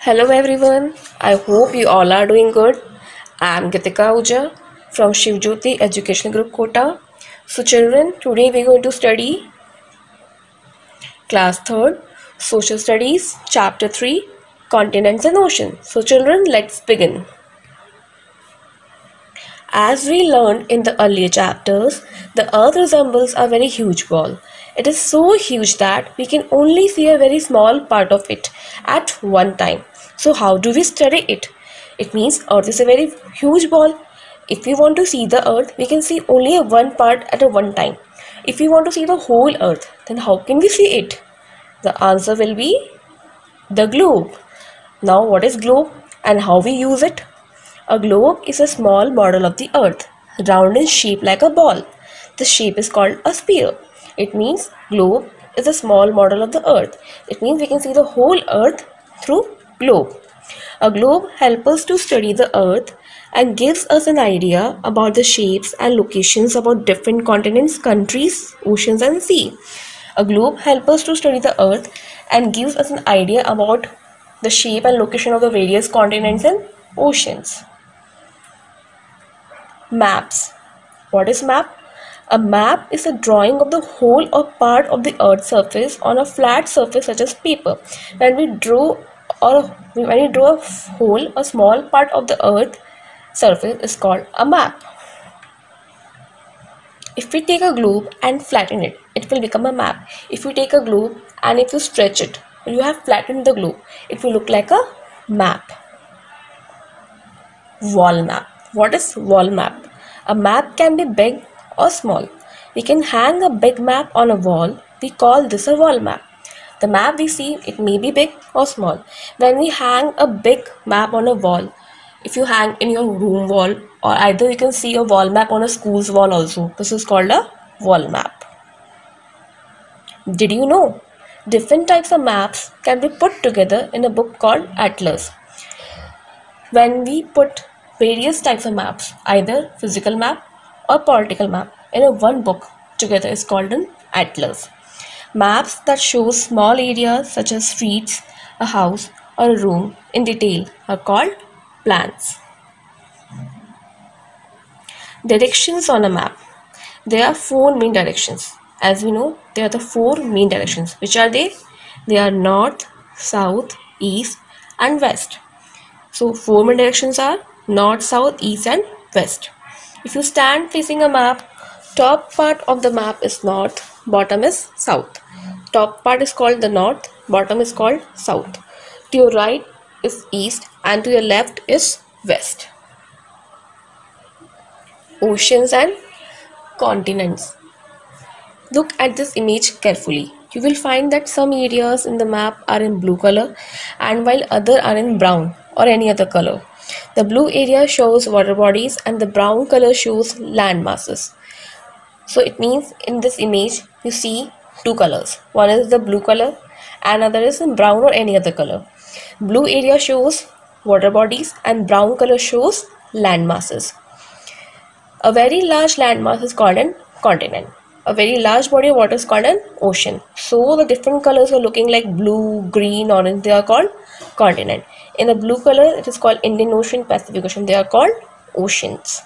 Hello everyone, I hope you all are doing good. I am Gitika Ahuja from Shivjyoti Educational Group Kota. So children, today we are going to study class 3rd Social Studies Chapter 3 Continents and Oceans. So children, let's begin. As we learned in the earlier chapters, the earth resembles a very huge ball. It is so huge that we can only see a very small part of it at one time. So how do we study it? It means earth is a very huge ball. If we want to see the earth, we can see only a one part at a one time. If we want to see the whole earth, then how can we see it? The answer will be the globe. Now what is globe and how we use it? A globe is a small model of the earth, round in shape like a ball. The shape is called a sphere. It means globe is a small model of the earth. It means we can see the whole earth through globe. A globe helps us to study the earth and gives us an idea about the shapes and locations about different continents, countries, oceans and sea. A globe helps us to study the earth and gives us an idea about the shape and location of the various continents and oceans. Maps. What is map? A map is a drawing of the whole or part of the earth's surface on a flat surface such as paper. When we draw a whole or small part of the earth surface is called a map. If we take a globe and flatten it, it will become a map. If you take a globe and if you stretch it, you have flattened the globe, it will look like a map. Wall map. What is wall map? A map can be big or small. We can hang a big map on a wall. We call this a wall map. The map we see, it may be big or small. When we hang a big map on a wall, if you hang in your room wall, or either you can see a wall map on a school's wall also. This is called a wall map. Did you know? Different types of maps can be put together in a book called Atlas. When we put various types of maps, either physical map or political map, in a one book together is called an atlas. Maps that show small areas such as streets, a house or a room in detail are called plans. Directions on a map. There are four main directions. As we know, there are the four main directions. Which are they? They are north, south, east and west. So four main directions are north, south, east and west. If you stand facing a map, top part of the map is north, bottom is south. Top part is called the north, bottom is called south. To your right is east and to your left is west. Oceans and continents. Look at this image carefully. You will find that some areas in the map are in blue color and while others are in brown or any other color. The blue area shows water bodies and the brown color shows land masses. So it means in this image you see two colors. One is the blue color and other is in brown or any other color. Blue area shows water bodies and brown color shows land masses. A very large landmass is called an continent. A very large body of water is called an ocean. So the different colors are looking like blue, green, orange. They are called continent. In the blue color, it is called Indian Ocean, Pacific Ocean. They are called oceans.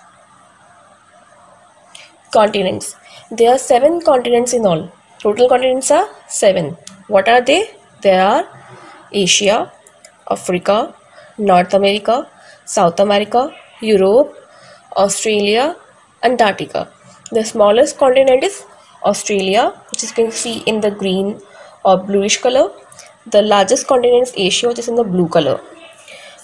Continents. There are 7 continents in all. Total continents are 7. What are they? They are Asia, Africa, North America, South America, Europe, Australia, Antarctica. The smallest continent is Australia, which you can see in the green or bluish color. The largest continent is Asia, which is in the blue color.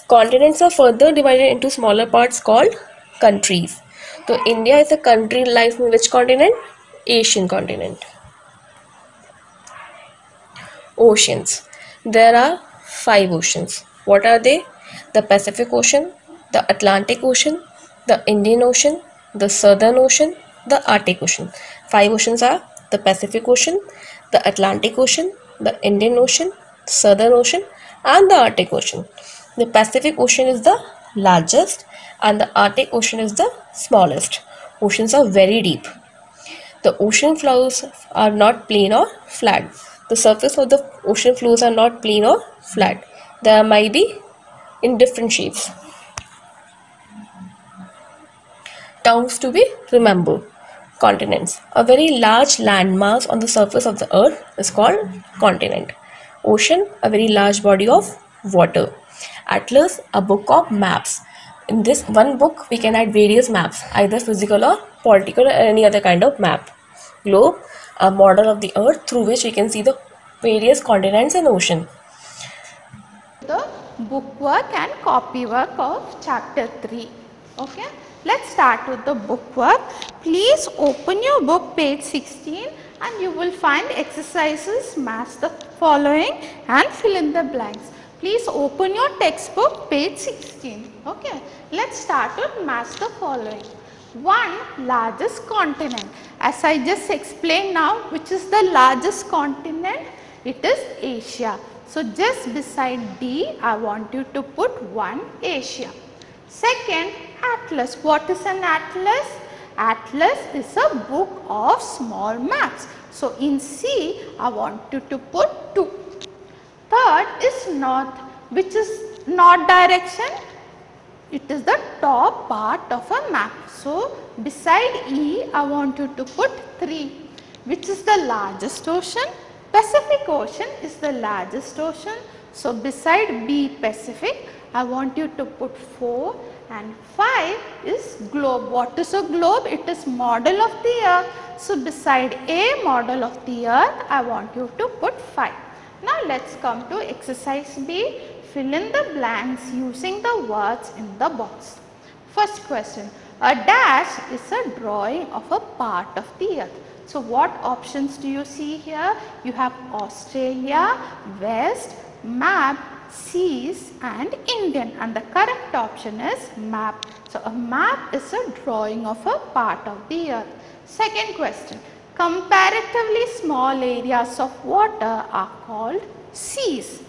Continents are further divided into smaller parts called countries. So India is a country lies in which continent? Asian continent. Oceans. There are 5 oceans. What are they? The Pacific Ocean, the Atlantic Ocean, the Indian Ocean, the Southern Ocean, the Arctic Ocean. 5 oceans are the Pacific Ocean, the Atlantic Ocean, the Indian Ocean, the Southern Ocean and the Arctic Ocean. The Pacific Ocean is the largest and the Arctic Ocean is the smallest. Oceans are very deep. The ocean floors are not plain or flat. The surface of the ocean floors are not plain or flat. There might be in different shapes. Terms to be remembered. Continents. A very large landmass on the surface of the earth is called continent. Ocean, a very large body of water. Atlas, a book of maps. In this one book, we can add various maps, either physical or political or any other kind of map. Globe, a model of the earth through which we can see the various continents and ocean. The bookwork and copywork of chapter 3. Okay, let's start with the bookwork. Please open your book page 16 and you will find exercises, match the following and fill in the blanks. Please open your textbook page 16. Okay, let's start with match the following. One largest continent. As I just explained now, which is the largest continent? It is Asia. So just beside D, I want you to put 1 Asia. Second, atlas. What is an atlas? Atlas is a book of small maps. So in C, I want you to put 2. Third is north. Which is north direction? It is the top part of a map. So beside E, I want you to put 3. Which is the largest ocean? Pacific Ocean is the largest ocean. So beside B, Pacific, I want you to put 4, and 5 is globe. What is a globe? It is model of the earth. So beside A, model of the earth, I want you to put 5. Now let's come to exercise B. Fill in the blanks using the words in the box. First question. A dash is a drawing of a part of the earth. So what options do you see here? You have Australia, West, map, seas and Indian, and the correct option is map. So a map is a drawing of a part of the earth. Second question. Comparatively small areas of water are called seas.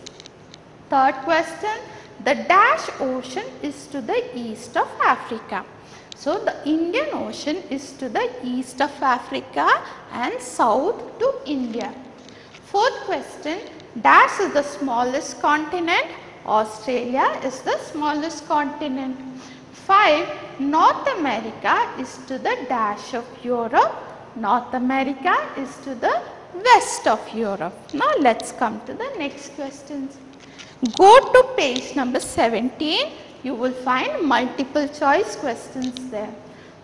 Third question. The dash ocean is to the east of Africa. So the Indian Ocean is to the east of Africa and south to India. Fourth question. Dash is the smallest continent. Australia is the smallest continent. 5. North America is to the dash of Europe. North America is to the west of Europe. Now let's come to the next questions. Go to page number 17. You will find multiple choice questions there.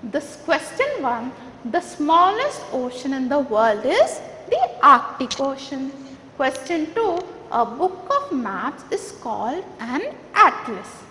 This question 1, the smallest ocean in the world is the Arctic Ocean. Question 2, a book of maps is called an atlas.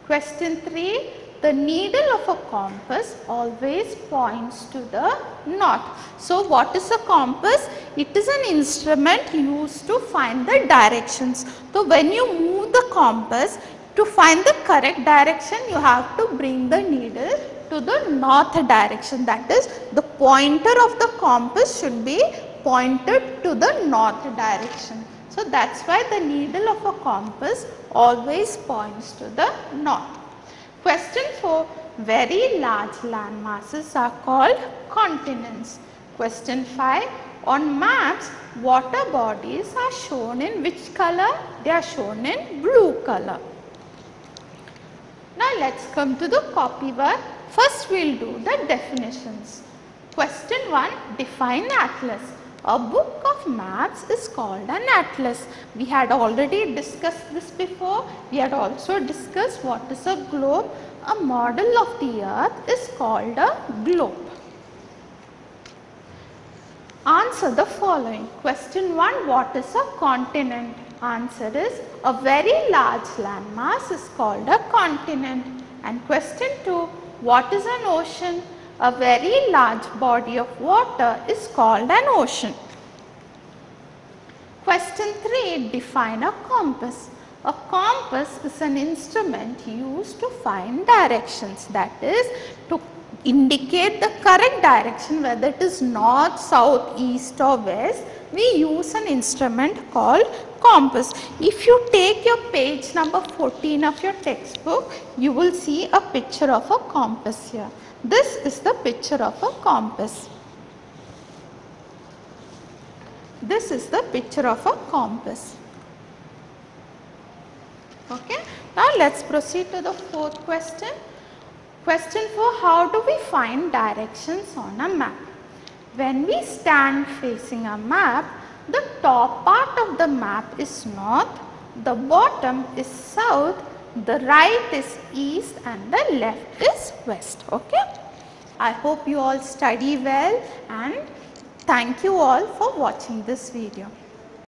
Question 3, the needle of a compass always points to the north. So what is a compass? It is an instrument used to find the directions. So when you move the compass, to find the correct direction, you have to bring the needle to the north direction. That is, the pointer of the compass should be pointed to the north direction. So that's why the needle of a compass always points to the north. Question 4. Very large land masses are called continents. Question 5. On maps, water bodies are shown in which color? They are shown in blue color. Now let's come to the copywork. First we will do the definitions. Question 1. Define atlas. A book of maps is called an atlas. We had already discussed this before. We had also discussed what is a globe. A model of the earth is called a globe. Answer the following. Question 1. What is a continent? Answer is a very large landmass is called a continent. And question 2. What is an ocean? A very large body of water is called an ocean. Question 3. Define a compass. A compass is an instrument used to find directions. That is, to indicate the correct direction, whether it is north, south, east or west, we use an instrument called compass. If you take your page number 14 of your textbook, you will see a picture of a compass here. This is the picture of a compass. This is the picture of a compass. Okay. Now let's proceed to the fourth question. Question 4. How do we find directions on a map? When we stand facing a map, the top part of the map is north, the bottom is south, the right is east and the left is west. Okay. I hope you all study well, and thank you all for watching this video.